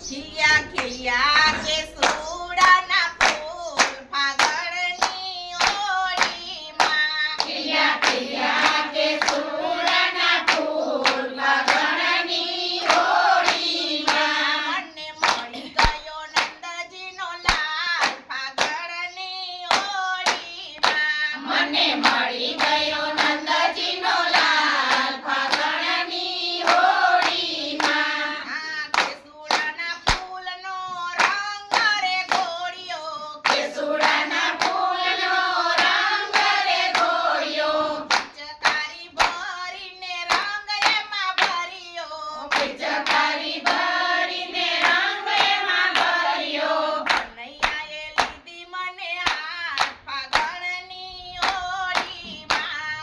ખિલ્યા ખિલ્યા કેસુડાના ફૂલ ફાગણની ઓળીમાં. ખિલ્યા ખિલ્યા કેસુડાના ફૂલ ફાગણની ઓળીમાં. મને મળી ગયો નંદજીનો લાલ ફાગણની ઓળીમાં. મને મળી ગયો નંદજીનો લાલ ફાગણની હોળીમાં. આ કેસુડાના ફૂલનો રંગ રે ગોળિયો. કેસુડાના ફૂલનો રંગ રે ગોળિયો. પિચકારી ભરીને રંગ એમાં ભર્યો. પિચકારી ભરીને રંગ એમાં ભર્યો. કનૈયાએ લીધી મને હાથ ફાગણની ઓળીમાં.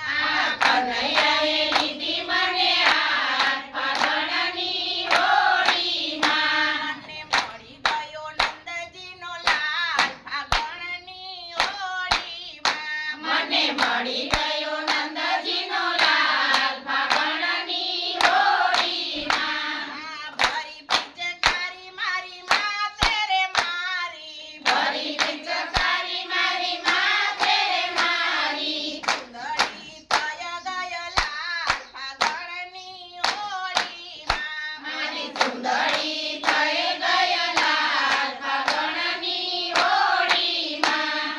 કનૈયાએ લીધી મને હાથ ફાગણની હોળીમાં. મને મળી ગયો નંદજીનો લાલ ફાગણની ઓળીમાં. મને મળી ગયો નંદજીનો લાલ ફાગણની હોળીમાં. ભરી પિચકારી મારી માથે રે મારી. ભરી પિચકારી મારી માથે મારી. સુંદરી થય ગય લાલ ફાગણની ઓળીમાં. મારી સુંદરી થઈ ગય લાલ ફાગણની હોળીમાં.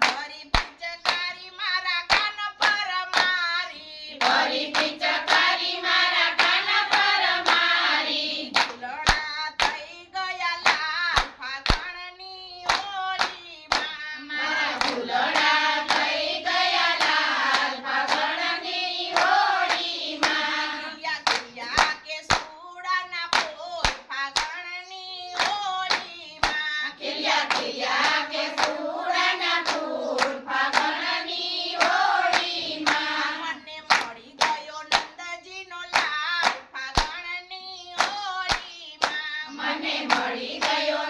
ભરી પિચકારી મારા કાન પર મારી. ભરી પિચકારી મારા કાન પર મારી. ફૂલડા થઈ ગયા લાલ ફાગણની ઓળીમાં. મારા ફૂલડા થઈ ગયા લાલ ફાગણની હોળીમાં. ખિલ્યા ખિલ્યા કેસુડાના ફૂલ ફાગણની ઓળીમાં. ખિલ્યા ખિલ્યા કેસુડાના ફૂલ ફાગણની હોળીમાં. મને મળી ગયો નંદજીનો લાલ ફાગણની ઓળીમાં. મને મળી ગયો